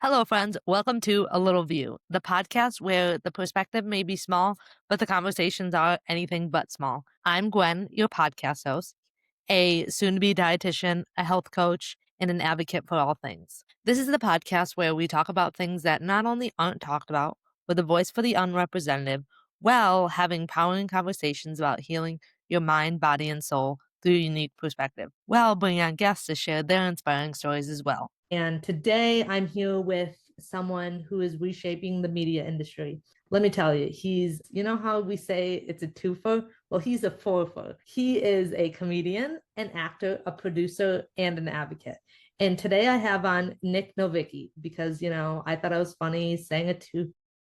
Hello, friends. Welcome to A Little View, the podcast where the perspective may be small, but the conversations are anything but small. I'm Gwen, your podcast host, a soon to be dietitian, a health coach, and an advocate for all things. This is the podcast where we talk about things that not only aren't talked about, with a voice for the unrepresentative, while having powering conversations about healing your mind, body, and soul through a unique perspective, while bringing on guests to share their inspiring stories as well. And today I'm here with someone who is reshaping the media industry. Let me tell you, you know how we say it's a twofer? Well, he's a fourfer. He is a comedian, an actor, a producer, and an advocate. And today I have on Nick Novicki because, I thought I was funny saying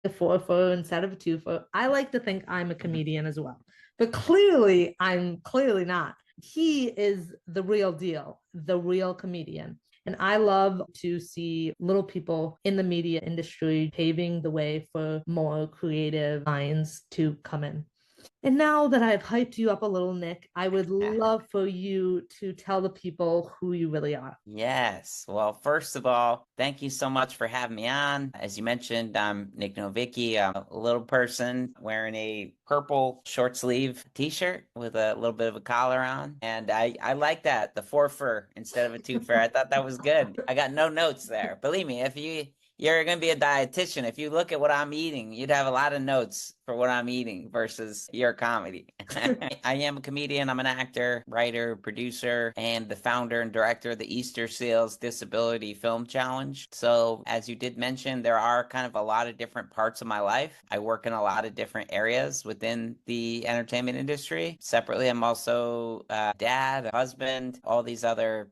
a fourfer instead of a twofer. I like to think I'm a comedian as well, but clearly I'm clearly not. He is the real deal, the real comedian. And I love to see little people in the media industry paving the way for more creative minds to come in. And now that I've hyped you up a little, Nick, I would love for you to tell the people who you really are. Yes. Well, first of all, thank you so much for having me on. As you mentioned, I'm Nick Novicki. I'm a little person wearing a purple short sleeve t-shirt with a little bit of a collar on. And I like that, the four fur instead of a two fur. I thought that was good. I got no notes there. Believe me, if you're going to be a dietitian, if you look at what I'm eating, you'd have a lot of notes for what I'm eating versus your comedy. I am a comedian. I'm an actor, writer, producer, and the founder and director of the Easterseals Disability Film Challenge. So as you did mention, there are kind of a lot of different parts of my life. I work in a lot of different areas within the entertainment industry. Separately, I'm also a dad, a husband, all these other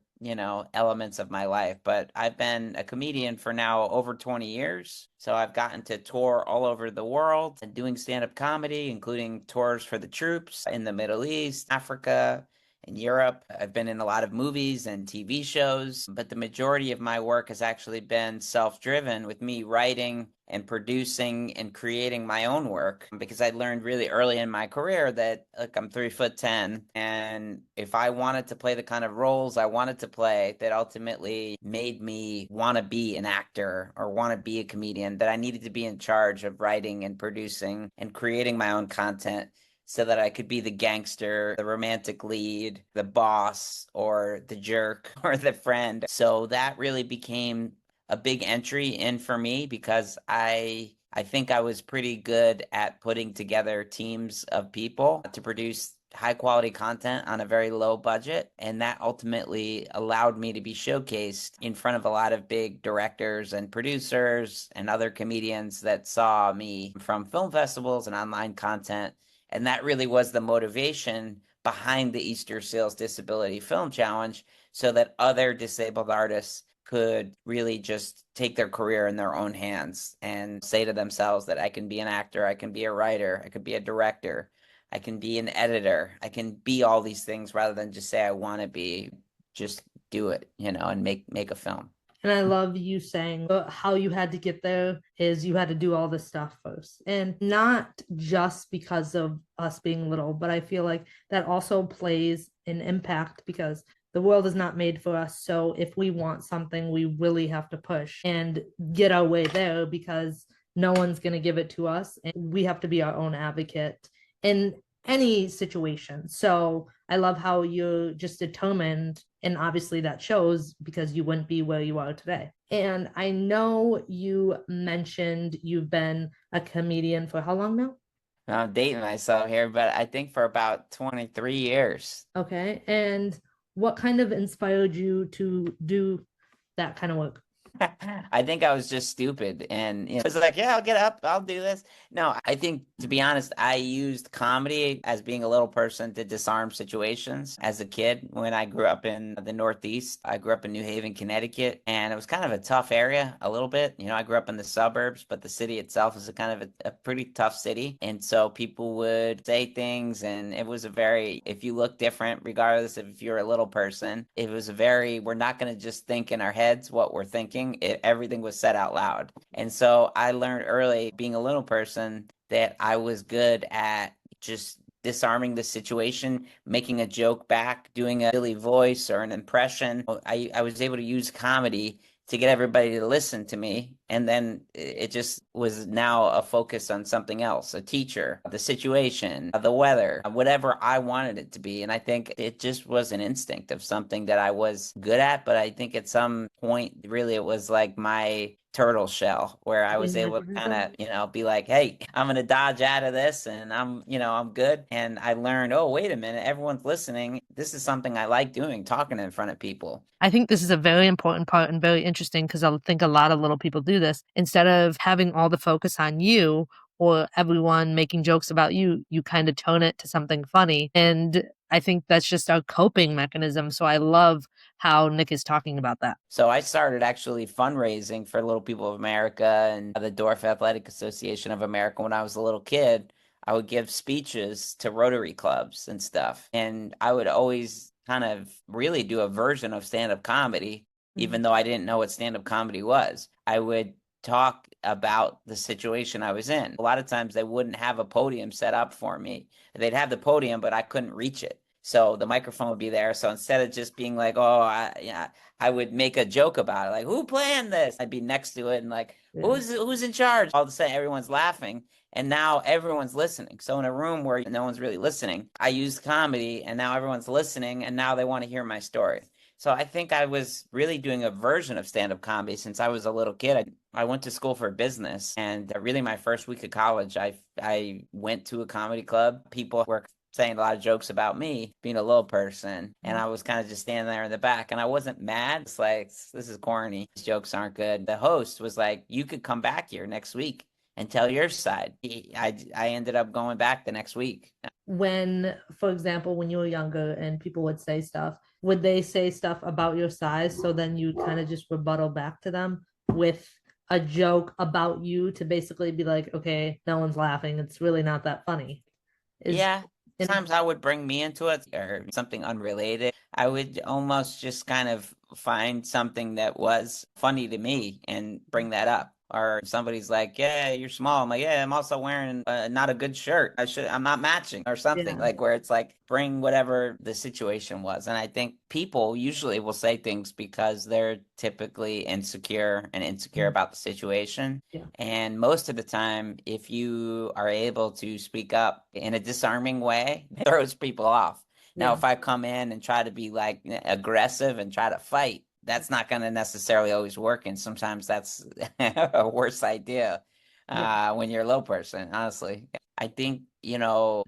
elements of my life. But I've been a comedian for now over 20 years. So I've gotten to tour all over the world and doing stand-up comedy, including tours for the troops in the Middle East, Africa, and Europe. I've been in a lot of movies and TV shows, but the majority of my work has actually been self-driven, with me writing and producing and creating my own work, because I learned really early in my career that, look, I'm 3'10", and if I wanted to play the kind of roles I wanted to play that ultimately made me want to be an actor or want to be a comedian, that I needed to be in charge of writing and producing and creating my own content so that I could be the gangster, the romantic lead, the boss, or the jerk, or the friend. So that really became a big entry in for me, because I think I was pretty good at putting together teams of people to produce high quality content on a very low budget. And that ultimately allowed me to be showcased in front of a lot of big directors and producers and other comedians that saw me from film festivals and online content. And that really was the motivation behind the Easterseals Disability Film Challenge, so that other disabled artists could really just take their career in their own hands and say to themselves that I can be an actor, I can be a writer, I can be a director, I can be an editor, I can be all these things, rather than just say I want to be. Just do it, and make a film. And I love you saying how you had to get there is you had to do all this stuff first. And not just because of us being little, but I feel like that also plays an impact, because the world is not made for us. So if we want something, we really have to push and get our way there, because no one's going to give it to us. And we have to be our own advocate in any situation. So I love how you're just determined, and obviously that shows, because you wouldn't be where you are today. And I know you mentioned you've been a comedian for how long now? I'm dating myself here, but I think for about 23 years. Okay. And what kind of inspired you to do that kind of work? I think I was just stupid, and it was like, yeah, I'll get up, I'll do this. No, I think, to be honest, I used comedy as being a little person to disarm situations as a kid. When I grew up in the Northeast, I grew up in New Haven, Connecticut, and it was kind of a tough area a little bit. I grew up in the suburbs, but the city itself is a kind of a pretty tough city. And so people would say things, and it was if you look different, regardless of if you're a little person, it was we're not going to just think in our heads what we're thinking. Everything was said out loud. And so I learned early, being a little person, that I was good at just disarming the situation, making a joke back, doing a silly voice or an impression. I was able to use comedy to get everybody to listen to me. And then it just was now a focus on something else, a teacher, the situation, the weather, whatever I wanted it to be. And I think it just was an instinct of something that I was good at. But I think at some point, really, it was like my turtle shell where I was In able to kind everything. of, be like, hey, I'm going to dodge out of this and I'm good. And I learned, oh, wait a minute, everyone's listening. This is something I like doing, talking in front of people. I think this is a very important part and very interesting because I think a lot of little people do this. Instead of having all the focus on you or everyone making jokes about you, you kind of tone it to something funny. And I think that's just our coping mechanism. So I love how Nick is talking about that. So I started actually fundraising for Little People of America and the Dwarf Athletic Association of America when I was a little kid. I would give speeches to Rotary clubs and stuff. And I would always kind of really do a version of stand-up comedy, even though I didn't know what stand-up comedy was. I would talk about the situation I was in. A lot of times they wouldn't have a podium set up for me. They'd have the podium, but I couldn't reach it. So the microphone would be there. So instead of just being like, oh, I would make a joke about it, like, who planned this? I'd be next to it and like, Yeah. who's in charge? All of a sudden, everyone's laughing, and now everyone's listening. So in a room where no one's really listening, I used comedy, and now everyone's listening, and now they want to hear my story. So I think I was really doing a version of stand-up comedy since I was a little kid. I went to school for business, and really my first week of college, I went to a comedy club. People were saying a lot of jokes about me being a little person. And I was kind of just standing there in the back and I wasn't mad. It's like, this is corny. These jokes aren't good. The host was like, you could come back here next week and tell your side. I ended up going back the next week. When, for example, when you were younger and people would say stuff, would they say stuff about your size? So then you kind of just rebuttal back to them with a joke about you to basically be like, okay, no one's laughing. It's really not that funny. Is Yeah. Sometimes I would bring me into it or something unrelated. I would almost just kind of find something that was funny to me and bring that up. Or somebody's like, "Yeah, you're small." I'm like, "Yeah, I'm also wearing not a good shirt. I'm not matching," or something Yeah. like where it's like bring whatever the situation was. And I think people usually will say things because they're typically insecure about the situation. Yeah. And most of the time, if you are able to speak up in a disarming way, it throws people off. Now, Yeah. if I come in and try to be like aggressive and try to fight, that's not going to necessarily always work. And sometimes that's a worse idea Yeah. when you're a low person, honestly. I think,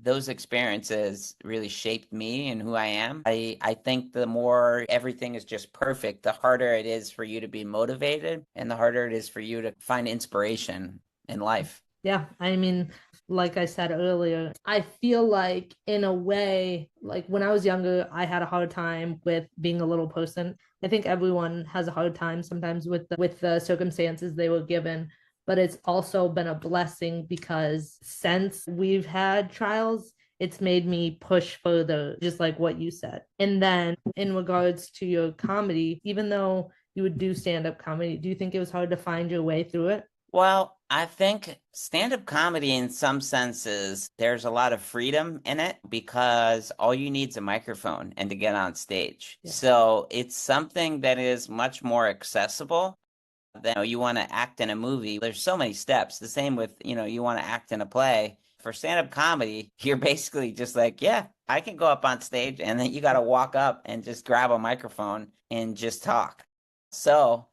those experiences really shaped me and who I am. I think the more everything is just perfect, the harder it is for you to be motivated and the harder it is for you to find inspiration in life. Yeah, I mean, like I said earlier, I feel like in a way, like when I was younger, I had a hard time with being a little person. I think everyone has a hard time sometimes with the circumstances they were given, but it's also been a blessing because since we've had trials, it's made me push further, just like what you said. And then in regards to your comedy, even though you would do stand-up comedy, do you think it was hard to find your way through it? Well, I think stand-up comedy in some senses, there's a lot of freedom in it because all you need is a microphone and to get on stage. Yeah. So it's something that is much more accessible than you want to act in a movie. There's so many steps. The same with, you want to act in a play. For stand-up comedy, you're basically just like, yeah, I can go up on stage and then you got to walk up and just grab a microphone and just talk. So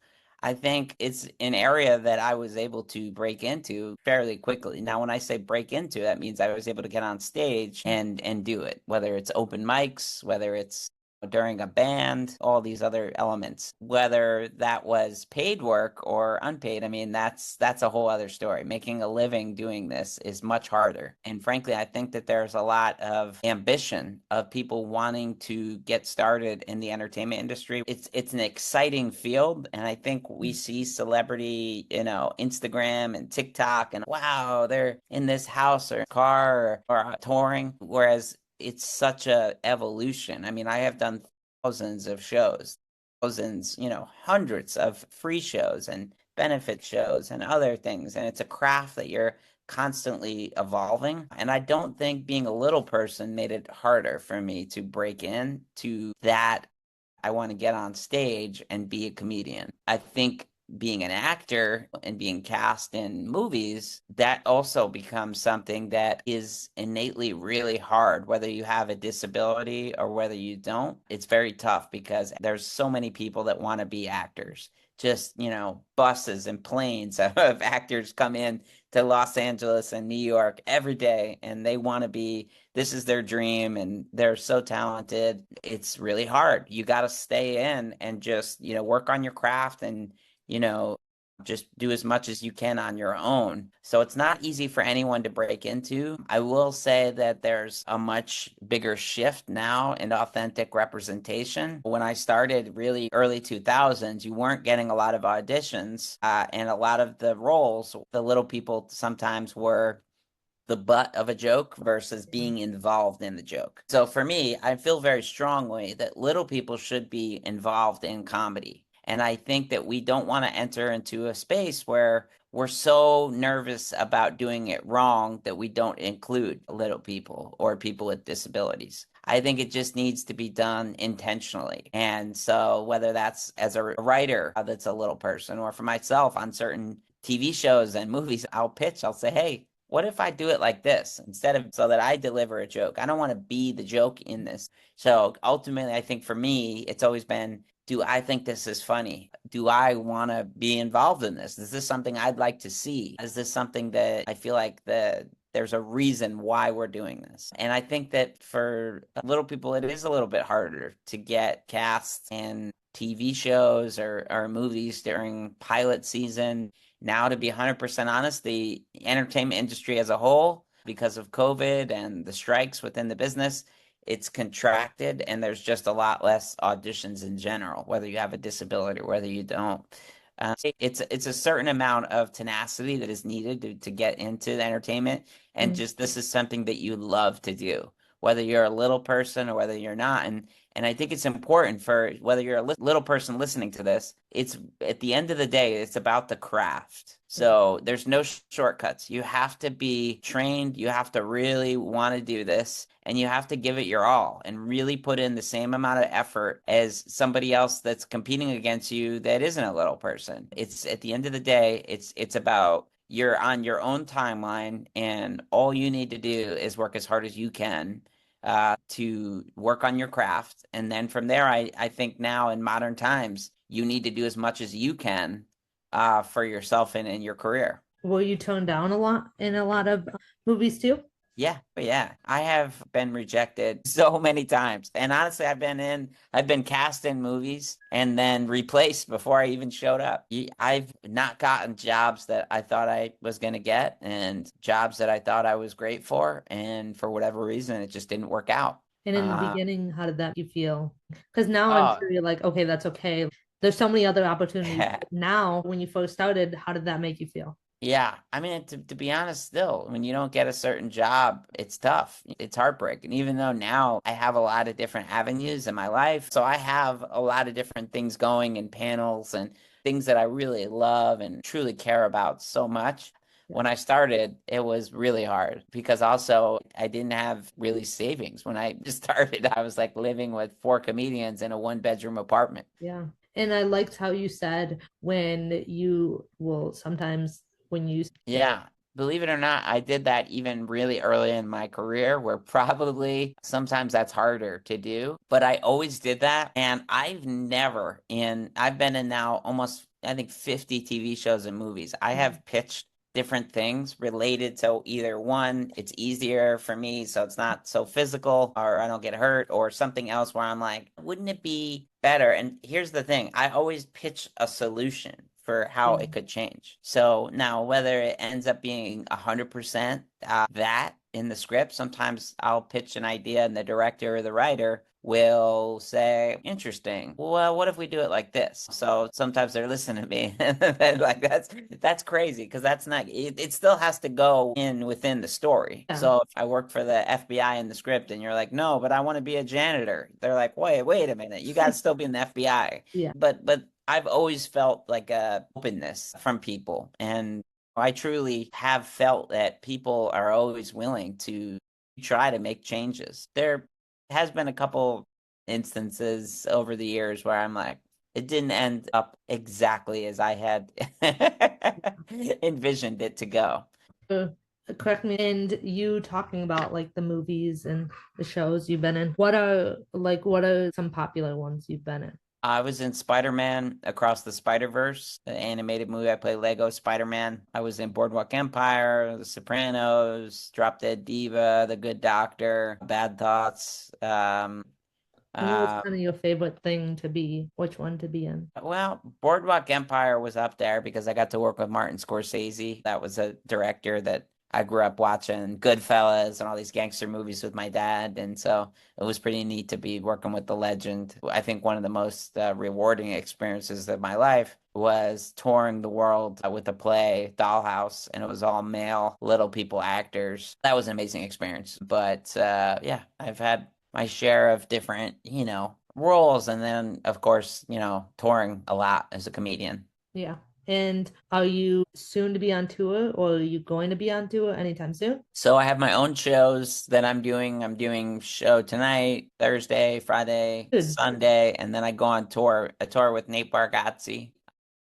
I think it's an area that I was able to break into fairly quickly. Now, when I say break into, that means I was able to get on stage and do it, whether it's open mics, whether it's during a band, all these other elements. Whether that was paid work or unpaid, I mean, that's a whole other story. Making a living doing this is much harder. And frankly, I think that there's a lot of ambition of people wanting to get started in the entertainment industry. It's an exciting field, and I think we see celebrity, Instagram and TikTok, and wow, they're in this house or car or touring, whereas it's such a evolution. I mean, I have done thousands of shows, thousands, hundreds of free shows and benefit shows and other things. And it's a craft that you're constantly evolving. And I don't think being a little person made it harder for me to break in to that I want to get on stage and be a comedian. I think being an actor and being cast in movies, that also becomes something that is innately really hard, whether you have a disability or whether you don't. It's very tough because there's so many people that want to be actors. Just, buses and planes of actors come in to Los Angeles and New York every day, and they want to be, this is their dream, and they're so talented. It's really hard. You got to stay in and just, work on your craft and, you know, just do as much as you can on your own. So it's not easy for anyone to break into. I will say that there's a much bigger shift now in authentic representation. When I started really early 2000s, you weren't getting a lot of auditions, and a lot of the roles, the little people sometimes were the butt of a joke versus being involved in the joke. So for me, I feel very strongly that little people should be involved in comedy. And I think that we don't want to enter into a space where we're so nervous about doing it wrong that we don't include little people or people with disabilities. I think it just needs to be done intentionally. And so whether that's as a writer that's a little person, or for myself on certain TV shows and movies, I'll say, hey, what if I do it like this instead of so that I deliver a joke? I don't want to be the joke in this. So ultimately, I think for me, it's always been, do I think this is funny? Do I want to be involved in this? Is this something I'd like to see? Is this something that I feel like there's a reason why we're doing this? And I think that for little people, it is a little bit harder to get casts in TV shows or movies during pilot season. Now, to be 100% honest, the entertainment industry as a whole, because of COVID and the strikes within the business, it's contracted, and there's just a lot less auditions in general, whether you have a disability or whether you don't. It's a certain amount of tenacity that is needed to get into the entertainment, and just this is something that you love to do, whether you're a little person or whether you're not. And I think it's important for whether you're a little person listening to this, it's at the end of the day, it's about the craft. So there's no shortcuts. You have to be trained. You have to really want to do this, and you have to give it your all and really put in the same amount of effort as somebody else that's competing against you that isn't a little person. It's at the end of the day, it's about you're on your own timeline, and all you need to do is work as hard as you can to work on your craft. And then from there, I think now in modern times, you need to do as much as you can for yourself and in your career. Will you tone down a lot in a lot of movies too? Yeah, but yeah, I have been rejected so many times. And honestly, I've been cast in movies and then replaced before I even showed up. I've not gotten jobs that I thought I was going to get, and jobs that I thought I was great for. And for whatever reason, it just didn't work out. And in the beginning, how did that make you feel? Because now I'm Oh, sure you're like, okay, that's okay. There's so many other opportunities. Now, when you first started, how did that make you feel? yeah, I mean, to be honest, still, when you don't get a certain job, it's tough. It's heartbreaking. Even though now I have a lot of different avenues in my life, so I have a lot of different things going and panels and things that I really love and truly care about so much. Yeah. When I started, it was really hard because also I didn't have really savings. When I just started, I was like living with four comedians in a one-bedroom apartment. Yeah. And I liked how you said when you will sometimes when you Yeah, believe it or not, I did that even really early in my career, where probably sometimes that's harder to do, but I always did that. And I've been in now almost, I think, 50 TV shows and movies. I have pitched different things related to either one, it's easier for me, so it's not so physical, or I don't get hurt, or something else where I'm like, wouldn't it be better? And here's the thing, I always pitch a solution for how it could change. So now, whether it ends up being 100% that in the script, sometimes I'll pitch an idea and the director or the writer will say, interesting. Well, what if we do it like this? So sometimes they're listening to me and they're like, that's crazy, because that's not it still has to go in within the story. yeah. So if I work for the FBI in the script and you're like, no, but I want to be a janitor, they're like, wait a minute, you got to still be in the FBI. Yeah. But I've always felt like a openness from people, and I truly have felt that people are always willing to try to make changes. There has been a couple instances over the years where I'm like, it didn't end up exactly as I had envisioned it to go. Uh, Correct me. And you talking about like the movies and the shows you've been in. What are some popular ones you've been in? I was in Spider-Man Across the Spider-Verse, the animated movie. I play Lego Spider-Man. I was in Boardwalk Empire, The Sopranos, Drop Dead Diva, The Good Doctor, Bad Thoughts. And what was Uh, kind of your favorite thing to be? Which one to be in? well, Boardwalk Empire was up there because I got to work with Martin Scorsese. That was a director that I grew up watching Goodfellas and all these gangster movies with my dad. And so it was pretty neat to be working with the legend. I think one of the most rewarding experiences of my life was touring the world with the play Dollhouse, and it was all male little people actors. That was an amazing experience. But yeah, I've had my share of different, roles. And then, of course, touring a lot as a comedian. Yeah. And are you soon to be on tour or are you going to be on tour anytime soon? So I have my own shows that I'm doing. I'm doing show tonight, Thursday, Friday, Good. Sunday, and then I go on tour, a tour with Nate Bargatze,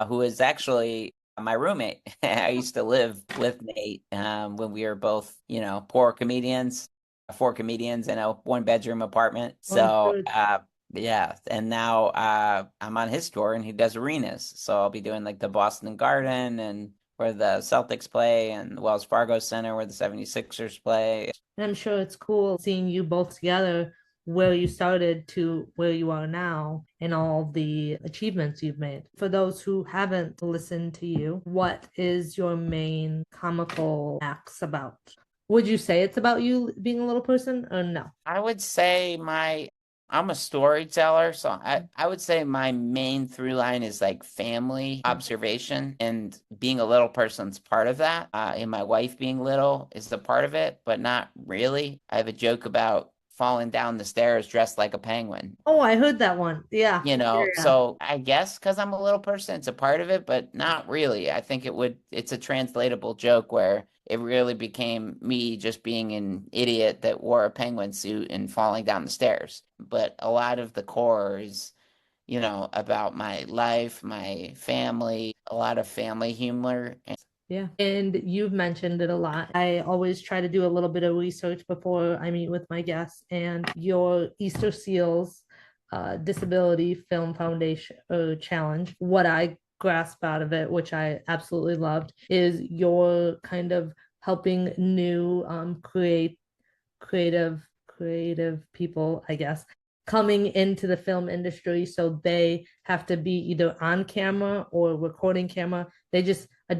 who is actually my roommate. I used to live with Nate when we were both, poor comedians, four comedians in a one-bedroom apartment. Well, I'm So sure yeah, and now I'm on his tour and he does arenas. So I'll be doing like the Boston Garden and where the Celtics play and the Wells Fargo Center where the 76ers play. and I'm sure it's cool seeing you both together, where you started to where you are now and all the achievements you've made. For those who haven't listened to you, what is your main comical acts about? Would you say it's about you being a little person or no? I would say I'm a storyteller, so I would say my main through line is like family observation and being a little person's part of that. And my wife being little is the part of it, but not really. I have a joke about falling down the stairs dressed like a penguin. Oh, I heard that one. Yeah. Yeah. So I guess because I'm a little person, it's a part of it, but not really. I think it's a translatable joke where it really became me just being an idiot that wore a penguin suit and falling down the stairs. But a lot of the core is, about my life, my family, a lot of family humor. Yeah. And you've mentioned it a lot. I always try to do a little bit of research before I meet with my guests. And your Easterseals Disability Film Foundation challenge, what I grasp out of it, which I absolutely loved, is your kind of helping new creative people, I guess, coming into the film industry. So they have to be either on camera or recording camera. They just a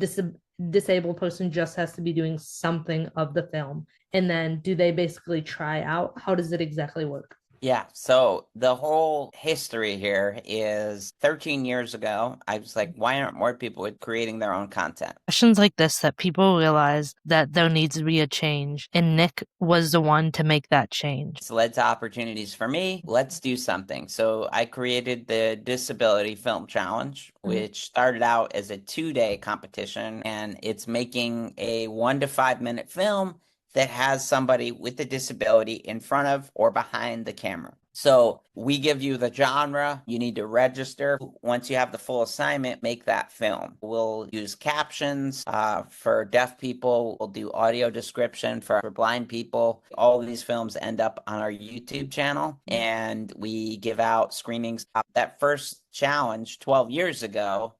disabled person just has to be doing something of the film. And then do they basically try out? How does it exactly work? Yeah, so the whole history here is 13 years ago. I was like, why aren't more people creating their own content? Questions like this that people realize that there needs to be a change, and Nick was the one to make that change. It's led to opportunities for me. Let's do something. So I created the Disability Film Challenge, which started out as a 2-day competition, and it's making a 1 to 5 minute film that has somebody with a disability in front of or behind the camera. So we give you the genre. You need to register. Once you have the full assignment, make that film. We'll use captions for deaf people. We'll do audio description for blind people. All of these films end up on our YouTube channel, and we give out screenings. That first challenge 12 years ago,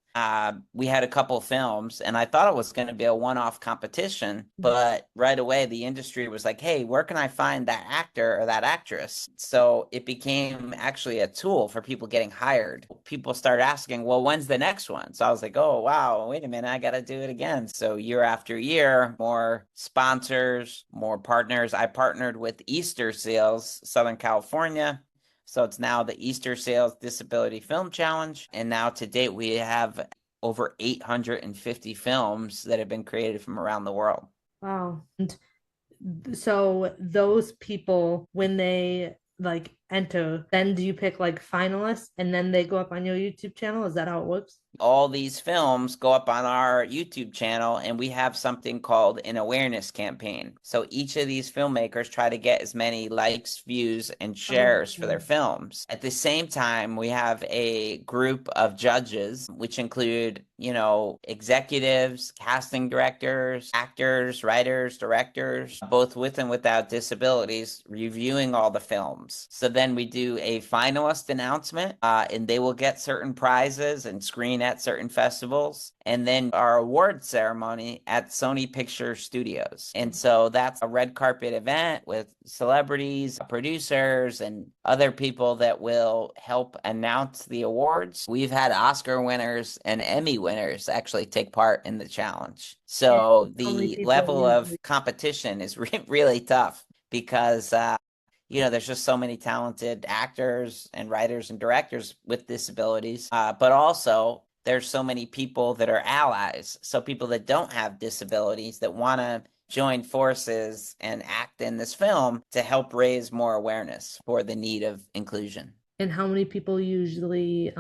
we had a couple films, and I thought it was going to be a one-off competition, but right away the industry was like, hey, where can I find that actor or that actress? So it became actually a tool for people getting hired. People started asking, well, when's the next one? So I was like, oh, wow, wait a minute, I got to do it again. So year after year, more sponsors, more partners. I partnered with Easterseals, Southern California. So it's now the Easterseals Disability Film Challenge. And now to date, we have over 850 films that have been created from around the world. Wow. And so those people, when they like enter, then do you pick like finalists and then they go up on your YouTube channel? Is that how it works? All these films go up on our YouTube channel, and we have something called an awareness campaign. So each of these filmmakers try to get as many likes, views, and shares for their Oh, films. At the same time, we have a group of judges, which include, executives, casting directors, actors, writers, directors, both with and without disabilities, reviewing all the films. So then we do a finalist announcement, and they will get certain prizes and screen at certain festivals. And then our award ceremony at Sony Picture Studios. And so that's a red carpet event with celebrities, producers, and other people that will help announce the awards. We've had Oscar winners and Emmy winners actually take part in the challenge. and So how many the people level of usually? competition is really tough because there's just so many talented actors and writers and directors with disabilities, but also there's so many people that are allies. So people that don't have disabilities that want to join forces and act in this film to help raise more awareness for the need of inclusion. And how many people usually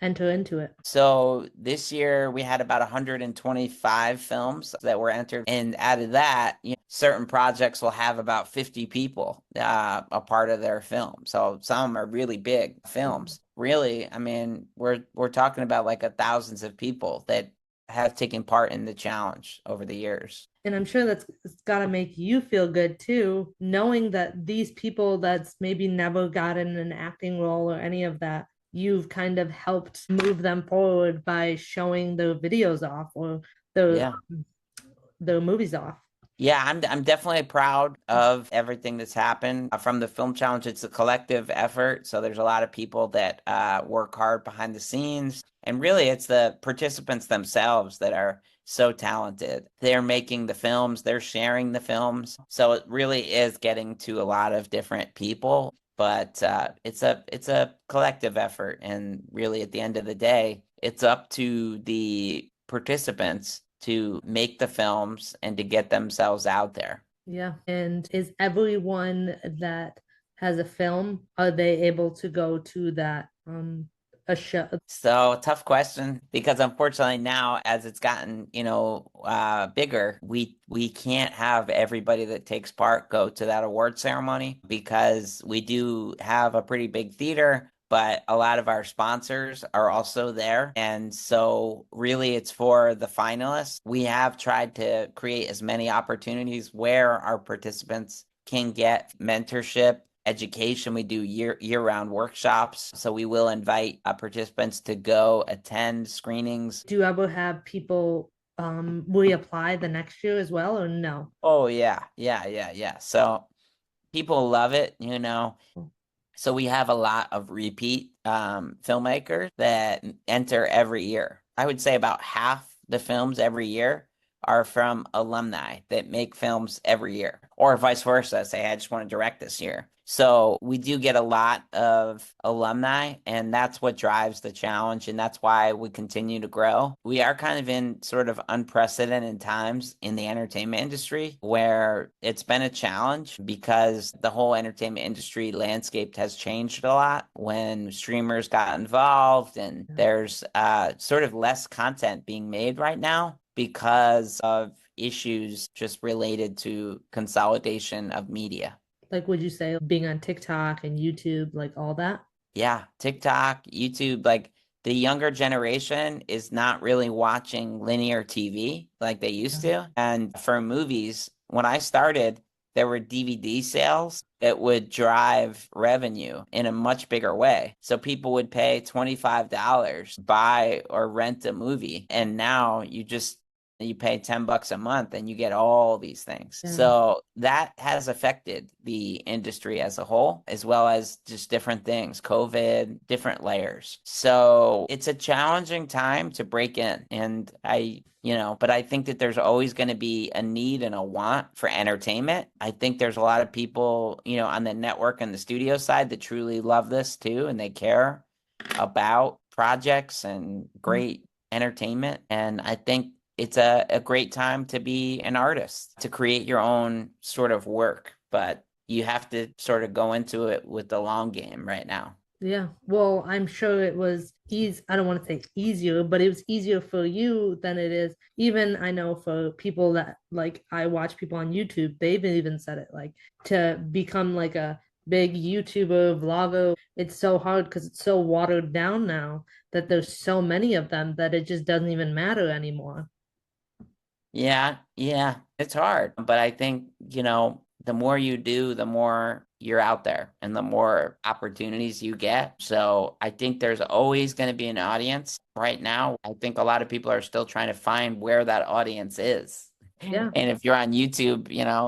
enter into it? So this year we had about 125 films that were entered, and out of that, certain projects will have about 50 people a part of their film. So some are really big films. Really, I mean, we're talking about like thousands of people that have taken part in the challenge over the years. And I'm sure that's it's got to make you feel good too, knowing that these people that's maybe never gotten an acting role or any of that, you've kind of helped move them forward by showing their videos off or their Yeah. their movies off. Yeah, I'm definitely proud of everything that's happened from the film challenge. It's a collective effort, so there's a lot of people that work hard behind the scenes, and really, it's the participants themselves that are so talented. They're making the films, they're sharing the films, so it really is getting to a lot of different people. But it's a collective effort, and really, at the end of the day, it's up to the participants to make the films and to get themselves out there. Yeah. And is everyone that has a film, are they able to go to that a show? So tough question because unfortunately now as it's gotten, bigger, we can't have everybody that takes part go to that award ceremony because we do have a pretty big theater, but a lot of our sponsors are also there. And so really it's for the finalists. We have tried to create as many opportunities where our participants can get mentorship, education. We do year-round workshops. So we will invite participants to go attend screenings. Do you ever have people reapply the next year as well or no? Oh yeah, yeah. So people love it. So we have a lot of repeat filmmakers that enter every year. I would say about half the films every year are from alumni that make films every year, or vice versa. Say, I just want to direct this year. So we do get a lot of alumni, and that's what drives the challenge, and that's why we continue to grow. We are kind of in sort of unprecedented times in the entertainment industry where it's been a challenge because the whole entertainment industry landscape has changed a lot when streamers got involved, and there's sort of less content being made right now because of issues just related to consolidation of media. Like, would you say being on TikTok and YouTube, like all that? Yeah, TikTok, YouTube, like the younger generation is not really watching linear TV like they used to. And for movies, when I started, there were DVD sales that would drive revenue in a much bigger way. So people would pay $25, buy or rent a movie. And now you pay $10 a month and you get all these things. Yeah. So that has affected the industry as a whole, as well as just different things, COVID, different layers. So it's a challenging time to break in. And but I think that there's always going to be a need and a want for entertainment. I think there's a lot of people, on the network and the studio side that truly love this too, and they care about projects and great entertainment. And I think it's a great time to be an artist, to create your own sort of work. But you have to sort of go into it with the long game right now. Yeah. Well, I'm sure it was easy. I don't want to say easier, but it was easier for you than it is. Even I know for people that like I watch people on YouTube, they've even said it like to become like a big YouTuber, vlogger. It's so hard because it's so watered down now that there's so many of them that it just doesn't even matter anymore. Yeah, yeah, it's hard. But I think, the more you do, the more you're out there and the more opportunities you get. So I think there's always going to be an audience. Right now, I think a lot of people are still trying to find where that audience is. Yeah. And if you're on YouTube,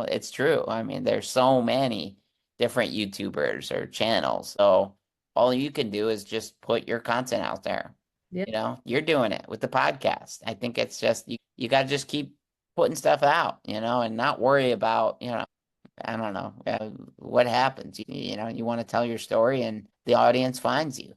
it's true. I mean, there's so many different YouTubers or channels. So all you can do is just put your content out there. Yeah. You're doing it with the podcast. I think it's just you got to just keep putting stuff out, and not worry about, I don't know, what happens. You want to tell your story and the audience finds you.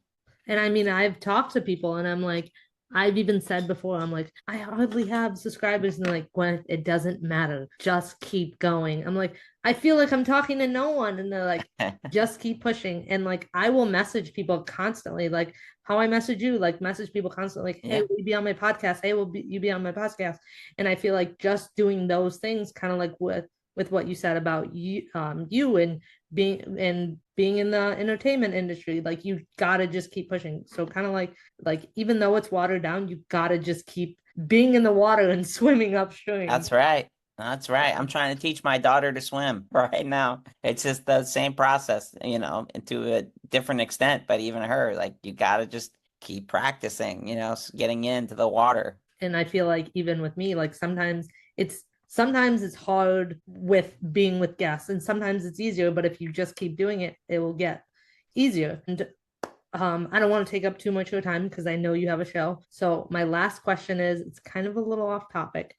And I mean, I've talked to people and I'm like, I've even said before, I'm like, I hardly have subscribers. And they're like, Gwen, it doesn't matter. Just keep going. I'm like, I feel like I'm talking to no one. And they're like, just keep pushing. And like, I will message people constantly, like how I message you, like message people constantly, like, hey, Yeah, will you be on my podcast? Hey, you be on my podcast? And I feel like just doing those things, kind of like with what you said about you and being in the entertainment industry, like you gotta just keep pushing. So kind of like even though it's watered down, you gotta just keep being in the water and swimming upstream. that's right. That's right. I'm trying to teach my daughter to swim right now. It's just the same process, and to a different extent, but even her, like you got to just keep practicing, getting into the water. And I feel like even with me, like sometimes it's hard with being with guests and sometimes it's easier, but if you just keep doing it, it will get easier. And I don't want to take up too much of your time because I know you have a show. So my last question is, it's kind of a little off topic.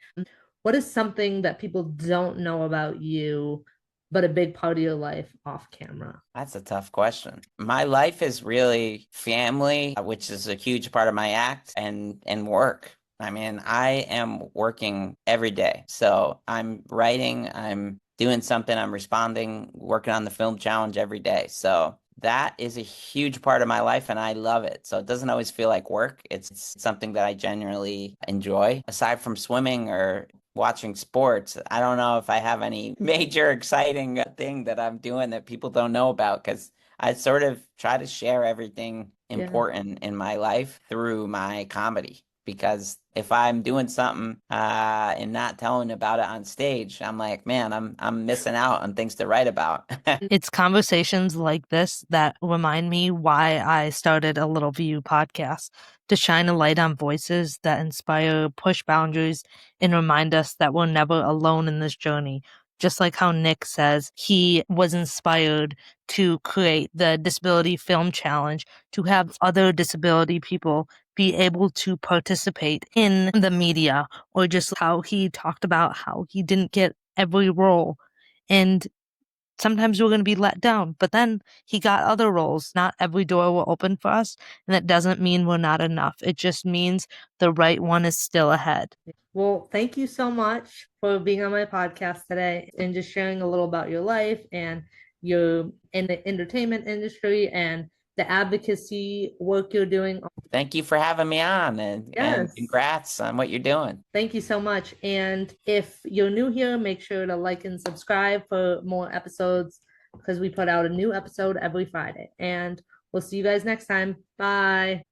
What is something that people don't know about you, but a big part of your life off camera? That's a tough question. My life is really family, which is a huge part of my act, and work. I mean, I am working every day. So I'm writing, I'm doing something, I'm responding, working on the film challenge every day. So that is a huge part of my life and I love it. So it doesn't always feel like work. It's something that I genuinely enjoy. Aside from swimming or watching sports, I don't know if I have any major exciting thing that I'm doing that people don't know about because I sort of try to share everything Yeah. important in my life through my comedy. Because if I'm doing something and not telling about it on stage, I'm like, man, I'm missing out on things to write about. It's conversations like this that remind me why I started a Little View podcast to shine a light on voices that inspire, push boundaries, and remind us that we're never alone in this journey. Just like how Nick says he was inspired to create the Disability Film Challenge to have other disability people be able to participate in the media, or just how he talked about how he didn't get every role. And sometimes we're going to be let down, but then he got other roles. Not every door will open for us, and that doesn't mean we're not enough. It just means the right one is still ahead. Well, thank you so much for being on my podcast today and just sharing a little about your life and your in the entertainment industry and the advocacy work you're doing. Thank you for having me on and Yes. congrats on what you're doing. Thank you so much. And if you're new here, make sure to like and subscribe for more episodes because we put out a new episode every Friday. And we'll see you guys next time. Bye.